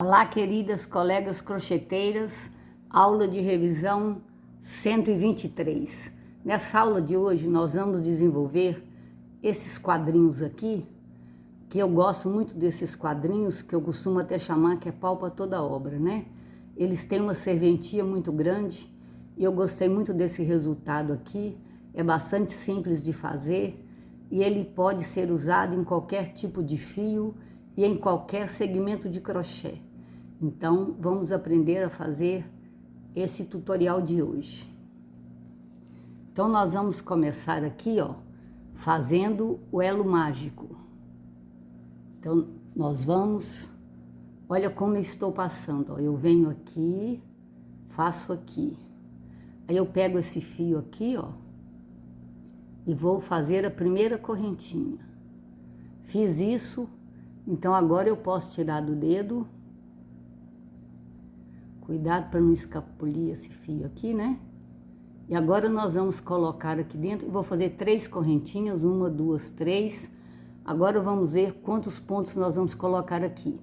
Olá, queridas colegas crocheteiras, aula de revisão 123. Nessa aula de hoje nós vamos desenvolver esses quadrinhos aqui, que eu gosto muito desses quadrinhos, que eu costumo até chamar que é pau para toda obra, né? Eles têm uma serventia muito grande e eu gostei muito desse resultado aqui. É bastante simples de fazer e ele pode ser usado em qualquer tipo de fio e em qualquer segmento de crochê. Então, vamos aprender a fazer esse tutorial de hoje. Então, nós vamos começar aqui, ó, fazendo o elo mágico. Então, nós vamos... Olha como eu estou passando, ó. Eu venho aqui, faço aqui. Aí eu pego esse fio aqui, ó, e vou fazer a primeira correntinha. Fiz isso, então agora eu posso tirar do dedo. Cuidado para não escapulir esse fio aqui, né? E agora nós vamos colocar aqui dentro, e vou fazer 3 correntinhas, 1, 2, 3. Agora vamos ver quantos pontos nós vamos colocar aqui.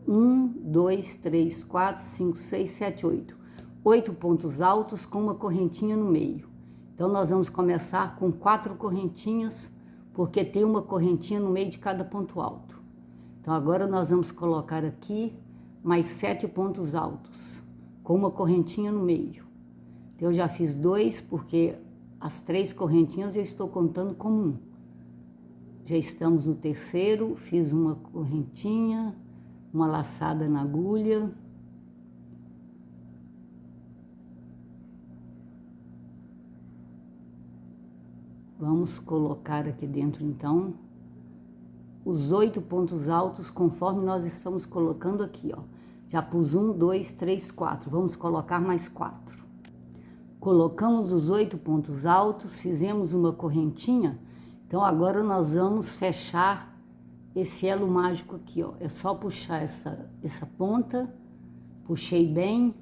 1, 2, 3, 4, 5, 6, 7, 8. 8 pontos altos com uma correntinha no meio. Então nós vamos começar com 4 correntinhas, porque tem uma correntinha no meio de cada ponto alto. Então agora nós vamos colocar aqui mais 7 pontos altos, com uma correntinha no meio. Então, eu já fiz 2, porque as 3 correntinhas eu estou contando como 1. Já estamos no terceiro, fiz uma correntinha, uma laçada na agulha. Vamos colocar aqui dentro, então, os 8 pontos altos, conforme nós estamos colocando aqui, ó. Já pus 1, 2, 3, 4. Vamos colocar mais 4. Colocamos os 8 pontos altos, fizemos uma correntinha. Então, agora nós vamos fechar esse elo mágico aqui, ó. É só puxar essa ponta. Puxei bem,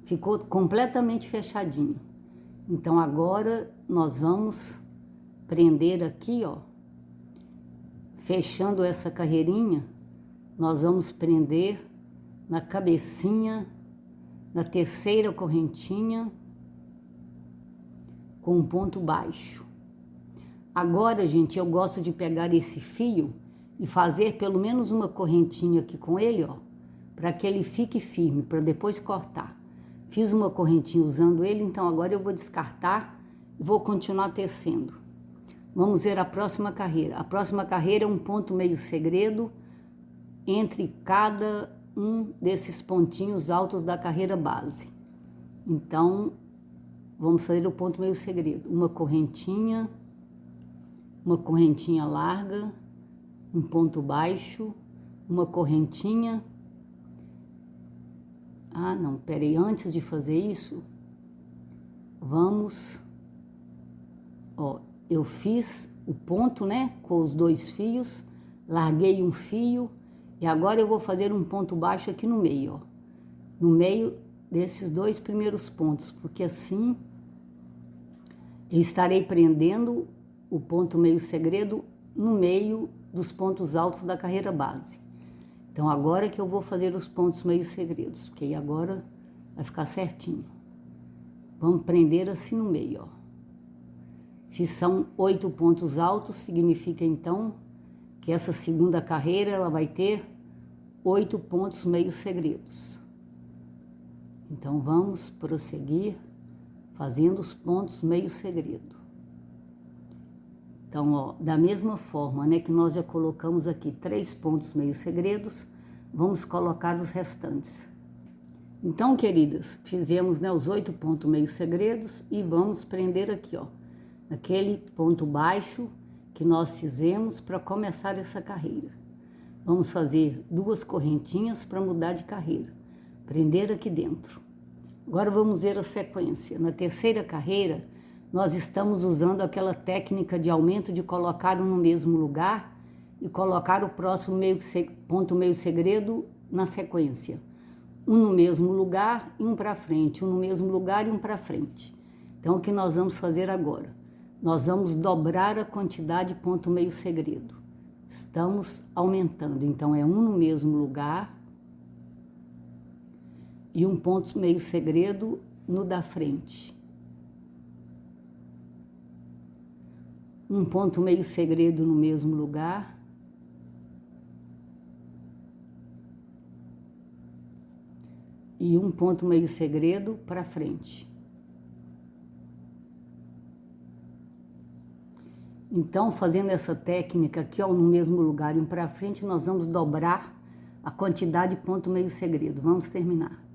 ficou completamente fechadinho. Então, agora nós vamos prender aqui, ó. Fechando essa carreirinha, nós vamos prender na cabecinha, na terceira correntinha, com um ponto baixo. Agora, gente, eu gosto de pegar esse fio e fazer pelo menos uma correntinha aqui com ele, ó, para que ele fique firme, para depois cortar. Fiz uma correntinha usando ele, então agora eu vou descartar e vou continuar tecendo. Vamos ver a próxima carreira. A próxima carreira é um ponto meio segredo entre cada um desses pontinhos altos da carreira base. Então, vamos fazer o ponto meio segredo. Uma correntinha larga, um ponto baixo, uma correntinha. Ah, não, peraí, antes de fazer isso, vamos, ó, eu fiz o ponto, né, com os 2 fios, larguei um fio, e agora eu vou fazer um ponto baixo aqui no meio, ó. No meio desses 2 primeiros pontos, porque assim eu estarei prendendo o ponto meio segredo no meio dos pontos altos da carreira base. Então agora que eu vou fazer os pontos meio segredos, porque aí agora vai ficar certinho. Vamos prender assim no meio, ó. Se são 8 pontos altos, significa então que essa segunda carreira ela vai ter 8 pontos meio segredos. Então vamos prosseguir fazendo os pontos meio segredo. Então, ó, da mesma forma, né, que nós já colocamos aqui 3 pontos meio segredos, vamos colocar os restantes. Então, queridas, fizemos, né, os 8 pontos meio segredos e vamos prender aqui, ó, naquele ponto baixo que nós fizemos para começar essa carreira. Vamos fazer 2 correntinhas para mudar de carreira, prender aqui dentro. Agora vamos ver a sequência. Na terceira carreira, nós estamos usando aquela técnica de aumento de colocar um no mesmo lugar e colocar o próximo ponto meio segredo na sequência. Um no mesmo lugar e um para frente, um no mesmo lugar e um para frente. Então, o que nós vamos fazer agora? Nós vamos dobrar a quantidade de ponto meio segredo. Estamos aumentando, então é um no mesmo lugar e um ponto meio segredo no da frente. Um ponto meio segredo no mesmo lugar. E um ponto meio segredo para frente. Então, fazendo essa técnica aqui, ó, no mesmo lugar e um para frente, nós vamos dobrar a quantidade de ponto meio segredo. Vamos terminar.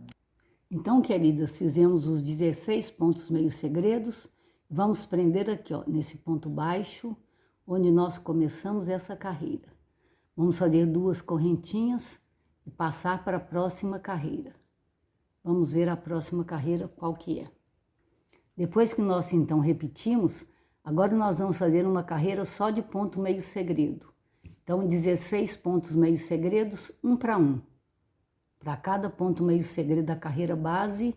Então, queridas, fizemos os 16 pontos meio segredos. Vamos prender aqui, ó, nesse ponto baixo, onde nós começamos essa carreira. Vamos fazer 2 correntinhas e passar para a próxima carreira. Vamos ver a próxima carreira qual que é. Depois que nós, então, repetimos, agora nós vamos fazer uma carreira só de ponto meio segredo. Então, 16 pontos meio segredos, um para um. Para cada ponto meio segredo da carreira base,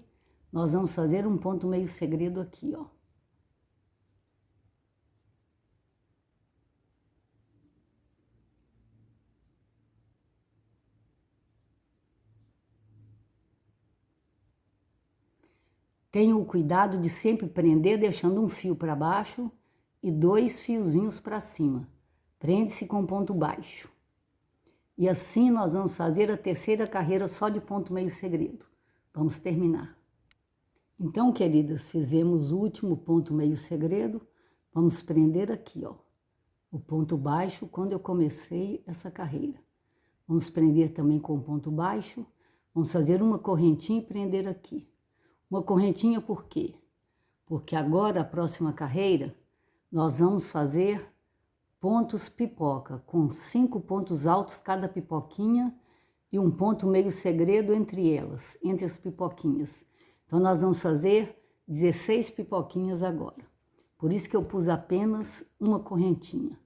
nós vamos fazer um ponto meio segredo aqui, ó. Tenha o cuidado de sempre prender deixando um fio para baixo e 2 fiozinhos para cima. Prende-se com ponto baixo. E assim nós vamos fazer a terceira carreira só de ponto meio segredo. Vamos terminar. Então, queridas, fizemos o último ponto meio segredo. Vamos prender aqui, ó, o ponto baixo quando eu comecei essa carreira. Vamos prender também com ponto baixo. Vamos fazer uma correntinha e prender aqui. Uma correntinha por quê? Porque agora, a próxima carreira, nós vamos fazer pontos pipoca, com 5 pontos altos cada pipoquinha e um ponto meio segredo entre elas, entre as pipoquinhas. Então, nós vamos fazer 16 pipoquinhas agora. Por isso que eu pus apenas uma correntinha.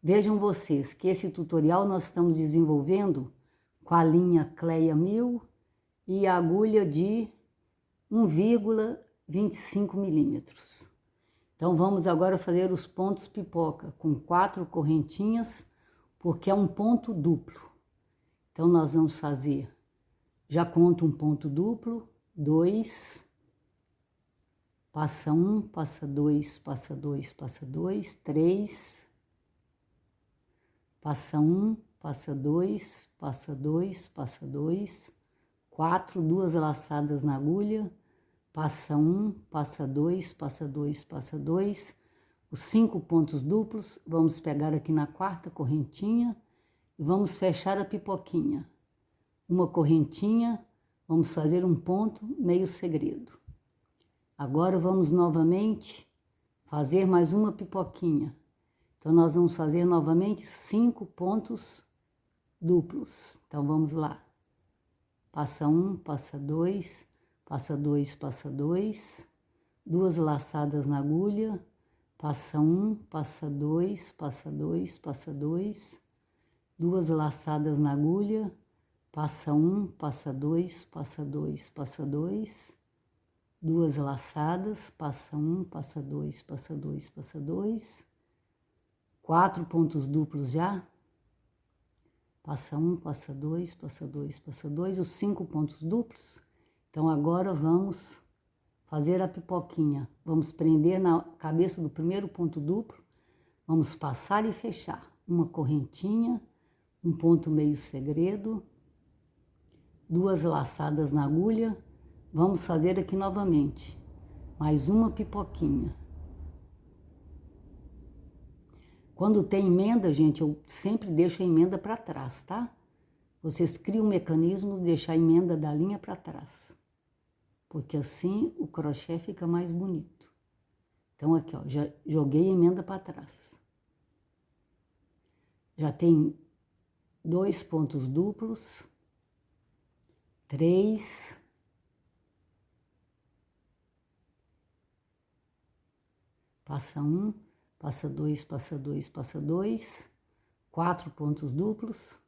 Vejam vocês que esse tutorial nós estamos desenvolvendo com a linha Cleia 1000 e a agulha de 1,25 milímetros. Então, vamos agora fazer os pontos pipoca com 4 correntinhas, porque é um ponto duplo. Então, nós vamos fazer, já conto um ponto duplo, 2, passa 1, passa 2, passa 2, passa 2, 3, passa 1, passa 2, passa 2, passa 2, 4, 2 laçadas na agulha, passa 1, passa 2, passa 2, passa 2, os 5 pontos duplos, vamos pegar aqui na 4ª correntinha e vamos fechar a pipoquinha. Uma correntinha, vamos fazer um ponto meio segredo. Agora vamos novamente fazer mais uma pipoquinha. Então, nós vamos fazer novamente 5 pontos duplos. Então, vamos lá. Passa 1, passa 2, passa 2, passa 2, 2 laçadas na agulha, passa 1, passa 2, passa 2, passa 2, 2 laçadas na agulha, passa 1, passa 2, passa 2, passa 2, 2 laçadas, passa 1, passa 2, passa 2, passa 2, 4 pontos duplos já, passa 1, passa 2, passa 2, passa 2, os 5 pontos duplos. Então, agora vamos fazer a pipoquinha. Vamos prender na cabeça do primeiro ponto duplo, vamos passar e fechar. Uma correntinha, um ponto meio segredo, 2 laçadas na agulha. Vamos fazer aqui novamente, mais uma pipoquinha. Quando tem emenda, gente, eu sempre deixo a emenda para trás, tá? Vocês criam um mecanismo de deixar a emenda da linha para trás. Porque assim o crochê fica mais bonito. Então, aqui, ó, já joguei a emenda para trás. Já tem 2 pontos duplos, 3, passa 1, passa 2, passa 2, passa 2, 4 pontos duplos,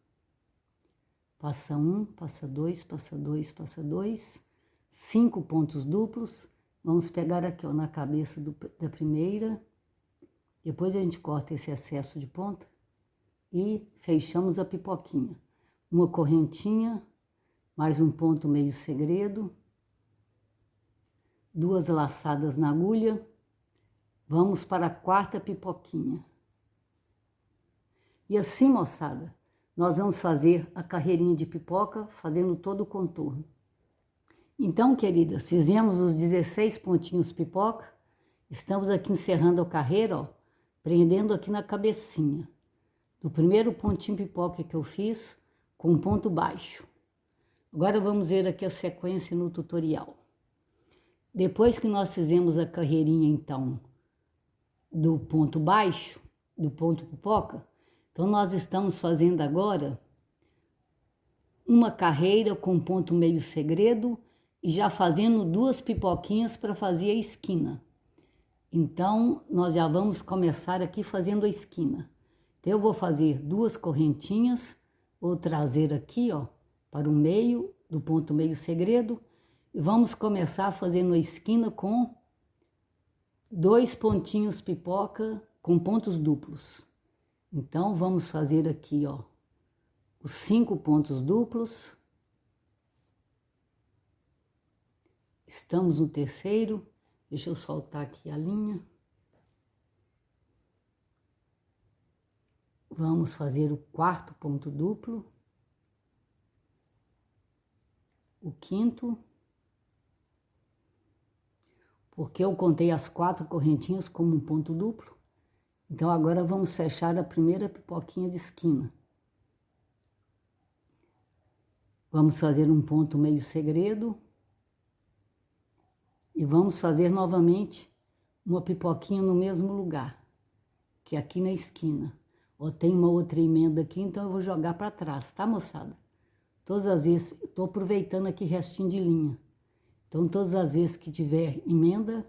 passa 1, passa 2, passa 2, passa 2, 5 pontos duplos. Vamos pegar aqui, ó, na cabeça da primeira, depois a gente corta esse excesso de ponta e fechamos a pipoquinha. Uma correntinha, mais um ponto meio segredo, 2 laçadas na agulha, vamos para a quarta pipoquinha. E assim, moçada, nós vamos fazer a carreirinha de pipoca, fazendo todo o contorno. Então, queridas, fizemos os 16 pontinhos pipoca, estamos aqui encerrando a carreira, ó, prendendo aqui na cabecinha do primeiro pontinho pipoca que eu fiz com um ponto baixo. Agora vamos ver aqui a sequência no tutorial. Depois que nós fizemos a carreirinha, então, do ponto baixo, do ponto pipoca, então nós estamos fazendo agora uma carreira com ponto meio segredo e já fazendo 2 pipoquinhas para fazer a esquina. Então, nós já vamos começar aqui fazendo a esquina. Então, eu vou fazer 2 correntinhas, vou trazer aqui, ó, para o meio do ponto meio segredo e vamos começar fazendo a esquina com 2 pontinhos pipoca com pontos duplos. Então, vamos fazer aqui, ó, os 5 pontos duplos. Estamos no terceiro. Deixa eu soltar aqui a linha. Vamos fazer o 4º ponto duplo. O 5º. Porque eu contei as 4 correntinhas como um ponto duplo. Então, agora vamos fechar a primeira pipoquinha de esquina. Vamos fazer um ponto meio segredo. E vamos fazer novamente uma pipoquinha no mesmo lugar, que é aqui na esquina. Ó, tem uma outra emenda aqui, então eu vou jogar para trás, tá, moçada? Todas as vezes, eu tô aproveitando aqui restinho de linha. Então, todas as vezes que tiver emenda,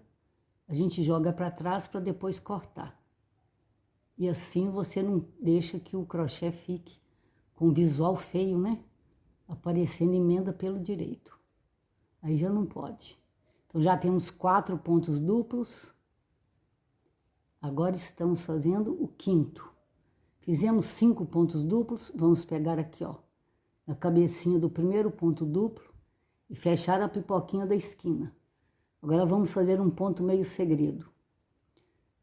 a gente joga para trás para depois cortar. E assim você não deixa que o crochê fique com um visual feio, né? Aparecendo emenda pelo direito. Aí já não pode. Então, já temos 4 pontos duplos. Agora estamos fazendo o 5º. Fizemos 5 pontos duplos. Vamos pegar aqui, ó, na cabecinha do primeiro ponto duplo e fechar a pipoquinha da esquina. Agora vamos fazer um ponto meio segredo.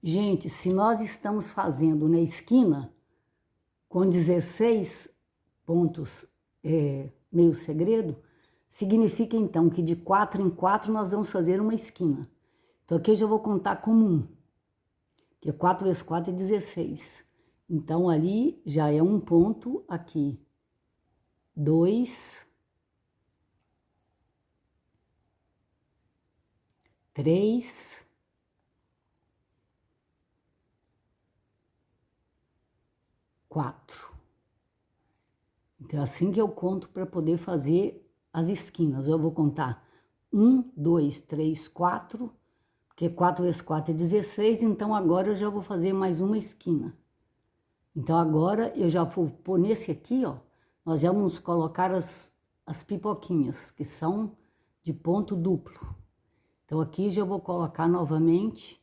Gente, se nós estamos fazendo na esquina com 16 pontos meio segredo, significa então que de 4 em 4 nós vamos fazer uma esquina. Então aqui eu já vou contar como 1, que 4 vezes 4 é 16. Então ali já é um ponto aqui. 2, 3, 4. Então, é assim que eu conto para poder fazer as esquinas. Eu vou contar 1, 2, 3, 4, porque 4 vezes 4 é 16, então agora eu já vou fazer mais uma esquina. Então, agora eu já vou pôr nesse aqui, ó, nós já vamos colocar as pipoquinhas, que são de ponto duplo. Então, aqui já vou colocar novamente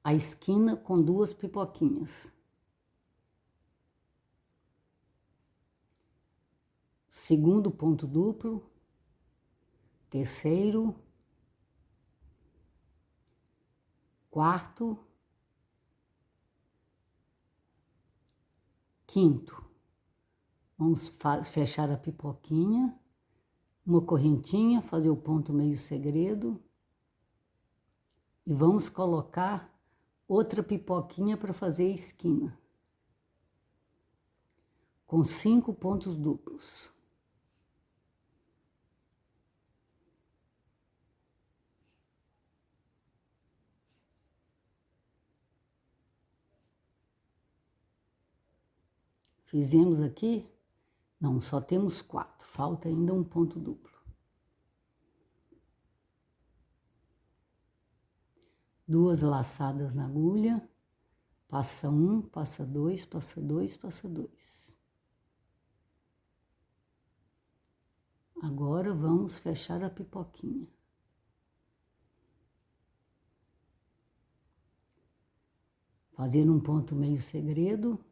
a esquina com 2 pipoquinhas. Segundo ponto duplo, terceiro, 4º, 5º. Vamos fechar a pipoquinha, uma correntinha, fazer o ponto meio segredo e vamos colocar outra pipoquinha para fazer a esquina, com 5 pontos duplos. Fizemos aqui, não, só temos 4, falta ainda um ponto duplo. 2 laçadas na agulha, passa 1, passa 2, passa 2, passa 2. Agora vamos fechar a pipoquinha. Fazer um ponto meio segredo.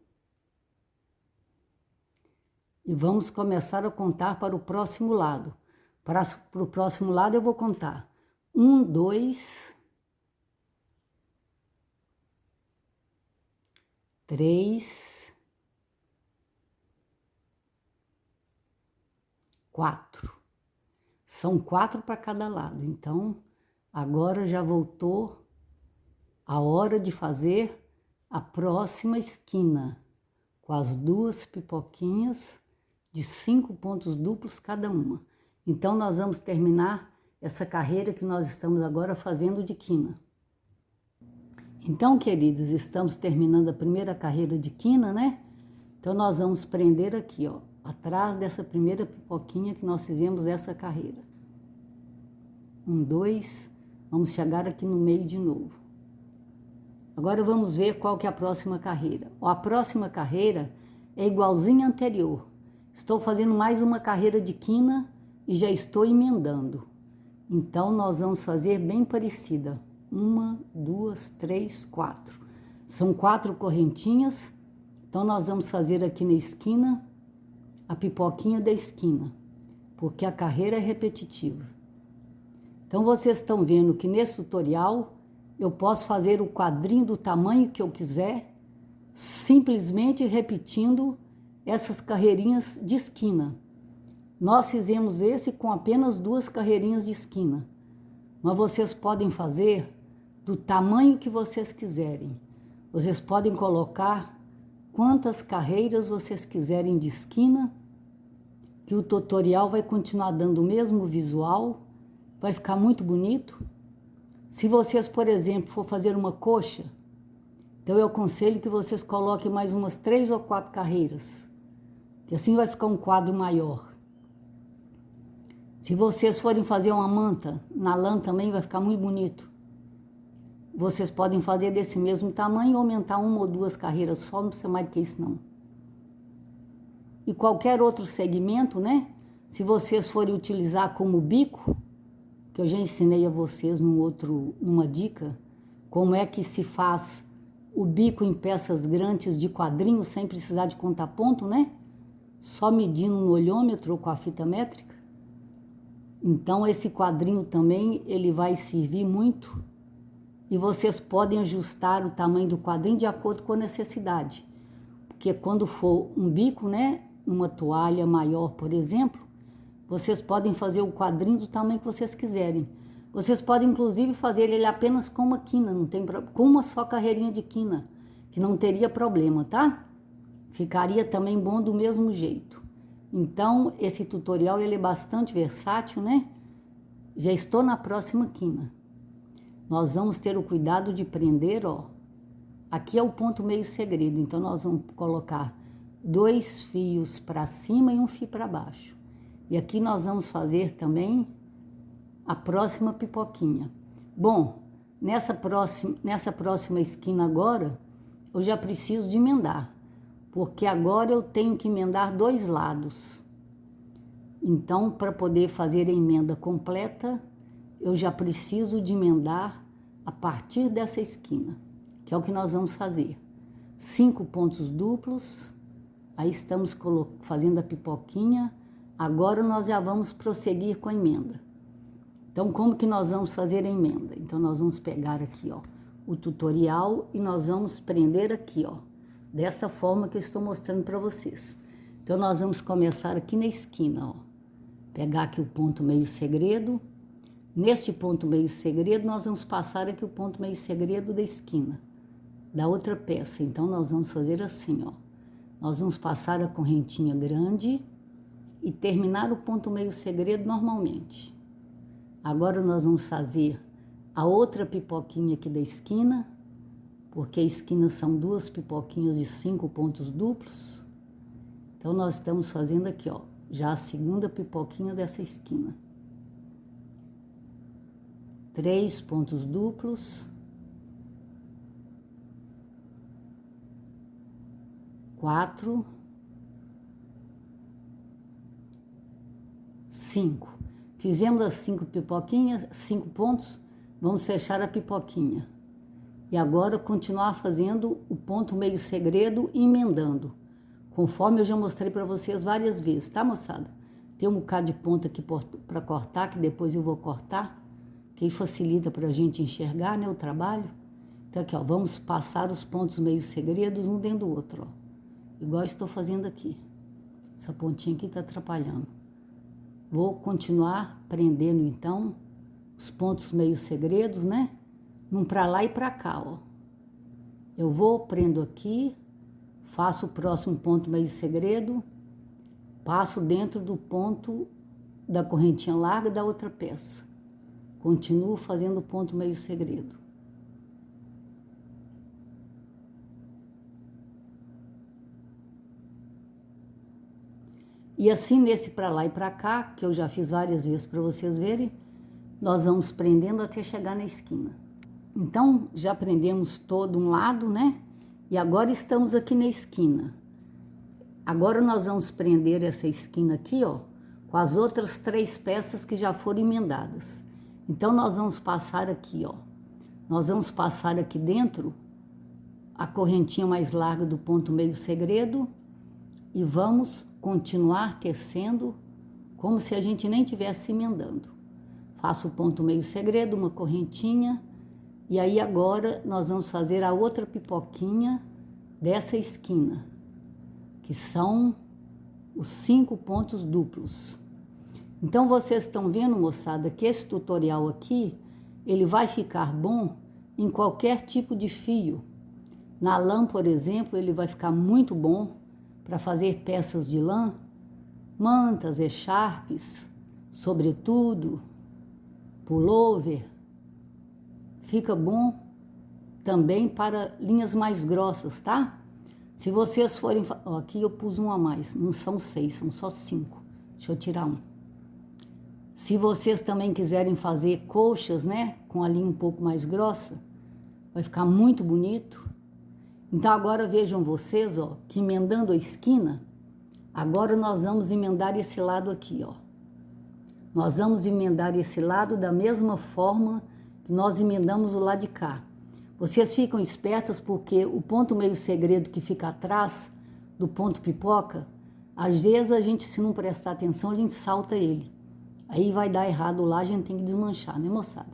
E vamos começar a contar para o próximo lado. Para o próximo lado eu vou contar 1, 2, 3, 4. São 4 para cada lado. Então, agora já voltou a hora de fazer a próxima esquina, com as 2 pipoquinhas de 5 pontos duplos cada uma. Então, nós vamos terminar essa carreira que nós estamos agora fazendo de quina. Então, queridas, estamos terminando a primeira carreira de quina, né? Então, nós vamos prender aqui, ó, atrás dessa primeira pipoquinha que nós fizemos dessa carreira. 1, 2, vamos chegar aqui no meio de novo. Agora vamos ver qual que é a próxima carreira. Ó, a próxima carreira é igualzinha à anterior. Estou fazendo mais uma carreira de quina e já estou emendando. Então, nós vamos fazer bem parecida. 1, 2, 3, 4. São 4 correntinhas. Então, nós vamos fazer aqui na esquina a pipoquinha da esquina, porque a carreira é repetitiva. Então, vocês estão vendo que nesse tutorial eu posso fazer o quadrinho do tamanho que eu quiser, simplesmente repetindo essas carreirinhas de esquina. Nós fizemos esse com apenas 2 carreirinhas de esquina, mas vocês podem fazer do tamanho que vocês quiserem. Vocês podem colocar quantas carreiras vocês quiserem de esquina, que o tutorial vai continuar dando o mesmo visual, vai ficar muito bonito. Se vocês, por exemplo, for fazer uma coxa, então eu aconselho que vocês coloquem mais umas 3 ou 4 carreiras, que assim vai ficar um quadro maior. Se vocês forem fazer uma manta, na lã também vai ficar muito bonito. Vocês podem fazer desse mesmo tamanho e aumentar 1 ou 2 carreiras só, não precisa mais do que isso não. E qualquer outro segmento, né? Se vocês forem utilizar como bico, que eu já ensinei a vocês numa dica, como é que se faz o bico em peças grandes de quadrinhos sem precisar de contar ponto, né? Só medindo no olhômetro ou com a fita métrica. Então, esse quadrinho também, ele vai servir muito e vocês podem ajustar o tamanho do quadrinho de acordo com a necessidade. Porque quando for um bico, né, uma toalha maior, por exemplo, vocês podem fazer o quadrinho do tamanho que vocês quiserem. Vocês podem, inclusive, fazer ele apenas com uma quina, não tem com uma só carreirinha de quina, que não teria problema, tá? Ficaria também bom do mesmo jeito. Então, esse tutorial ele é bastante versátil, né? Já estou na próxima quina. Nós vamos ter o cuidado de prender, ó. Aqui é o ponto meio segredo, então nós vamos colocar 2 fios para cima e 1 fio para baixo. E aqui nós vamos fazer também a próxima pipoquinha. Bom, nessa próxima esquina agora, eu já preciso de emendar, porque agora eu tenho que emendar 2 lados. Então, para poder fazer a emenda completa, eu já preciso de emendar a partir dessa esquina, que é o que nós vamos fazer. 5 pontos duplos, aí estamos fazendo a pipoquinha. Agora nós já vamos prosseguir com a emenda. Então, como que nós vamos fazer a emenda? Então, nós vamos pegar aqui, ó, o tutorial e nós vamos prender aqui, ó, dessa forma que eu estou mostrando para vocês. Então, nós vamos começar aqui na esquina, ó. Pegar aqui o ponto meio segredo. Neste ponto meio segredo, nós vamos passar aqui o ponto meio segredo da esquina, da outra peça. Então, nós vamos fazer assim, ó. Nós vamos passar a correntinha grande e terminar o ponto meio segredo normalmente. Agora nós vamos fazer a outra pipoquinha aqui da esquina, porque a esquina são 2 pipoquinhas de 5 pontos duplos. Então, nós estamos fazendo aqui, ó, já a segunda pipoquinha dessa esquina. 3 pontos duplos. 4. 5. Fizemos as 5 pipoquinhas, 5 pontos, vamos fechar a pipoquinha. E agora continuar fazendo o ponto meio segredo e emendando. conforme eu já mostrei para vocês várias vezes, tá, moçada? Tem um bocado de ponta aqui para cortar, que depois eu vou cortar, que aí facilita para a gente enxergar, né, o trabalho. Então aqui, ó, vamos passar os pontos meio segredos um dentro do outro, ó. Igual estou fazendo aqui. Essa pontinha aqui tá atrapalhando. Vou continuar prendendo, então, os pontos meio segredos, né? Um para lá e para cá, ó. Eu vou, prendo aqui, faço o próximo ponto meio segredo, passo dentro do ponto da correntinha larga da outra peça. Continuo fazendo o ponto meio segredo. E assim, nesse para lá e para cá, que eu já fiz várias vezes para vocês verem, nós vamos prendendo até chegar na esquina. Então, já prendemos todo um lado, né? E agora estamos aqui na esquina. Agora nós vamos prender essa esquina aqui, ó, com as outras 3 peças que já foram emendadas. Então, nós vamos passar aqui, ó. Nós vamos passar aqui dentro a correntinha mais larga do ponto meio segredo e vamos continuar tecendo como se a gente nem tivesse emendando. Faço o ponto meio segredo, uma correntinha, e aí agora nós vamos fazer a outra pipoquinha dessa esquina, que são os 5 pontos duplos. Então vocês estão vendo, moçada, que esse tutorial aqui, ele vai ficar bom em qualquer tipo de fio. Na lã, por exemplo, ele vai ficar muito bom para fazer peças de lã, mantas, echarpes, sobretudo, pullover. Fica bom também para linhas mais grossas, tá? Se vocês forem... Ó, aqui eu pus um a mais, não são 6, são só 5. Deixa eu tirar um. Se vocês também quiserem fazer colchas, né, com a linha um pouco mais grossa, vai ficar muito bonito. Então agora vejam vocês, ó, que emendando a esquina, agora nós vamos emendar esse lado aqui, ó. Nós vamos emendar esse lado da mesma forma que nós emendamos o lado de cá. Vocês ficam espertas porque o ponto meio segredo que fica atrás do ponto pipoca, às vezes a gente, se não prestar atenção, a gente salta ele. Aí vai dar errado lá, a gente tem que desmanchar, né, moçada?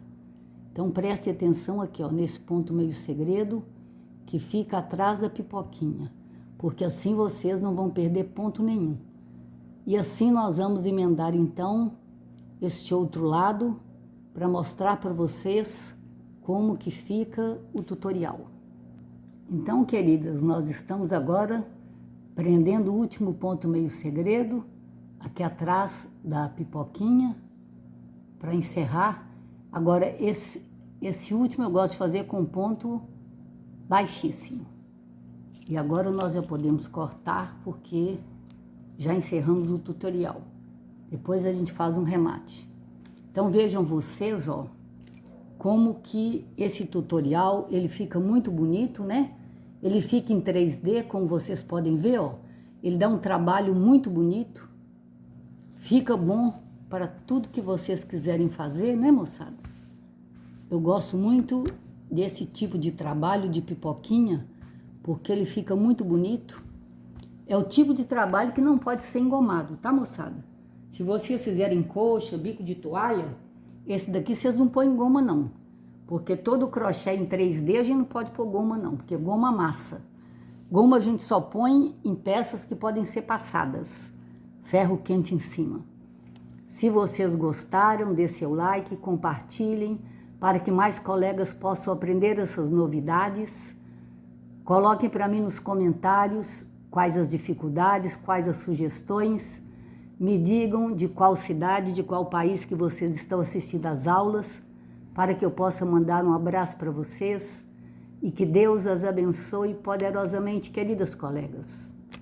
Então preste atenção aqui, ó, nesse ponto meio segredo que fica atrás da pipoquinha, porque assim vocês não vão perder ponto nenhum. E assim nós vamos emendar então este outro lado para mostrar para vocês como que fica o tutorial. Então, queridas, nós estamos agora prendendo o último ponto meio segredo aqui atrás da pipoquinha para encerrar. Agora esse último eu gosto de fazer com ponto baixíssimo. E agora nós já podemos cortar porque já encerramos o tutorial. Depois a gente faz um remate. Então vejam vocês, ó, como que esse tutorial, ele fica muito bonito, né? Ele fica em 3D, como vocês podem ver, ó. Ele dá um trabalho muito bonito. Fica bom para tudo que vocês quiserem fazer, né, moçada? Eu gosto muito desse tipo de trabalho de pipoquinha, porque ele fica muito bonito. É o tipo de trabalho que não pode ser engomado, tá, moçada? Se vocês fizerem coxa, bico de toalha, esse daqui vocês não põem goma, não. Porque todo crochê em 3D a gente não pode pôr goma, não, porque goma amassa. Goma a gente só põe em peças que podem ser passadas. Ferro quente em cima. Se vocês gostaram, dê seu like, compartilhem, para que mais colegas possam aprender essas novidades. Coloquem para mim nos comentários quais as dificuldades, quais as sugestões. Me digam de qual cidade, de qual país que vocês estão assistindo às aulas, para que eu possa mandar um abraço para vocês e que Deus as abençoe poderosamente, queridas colegas.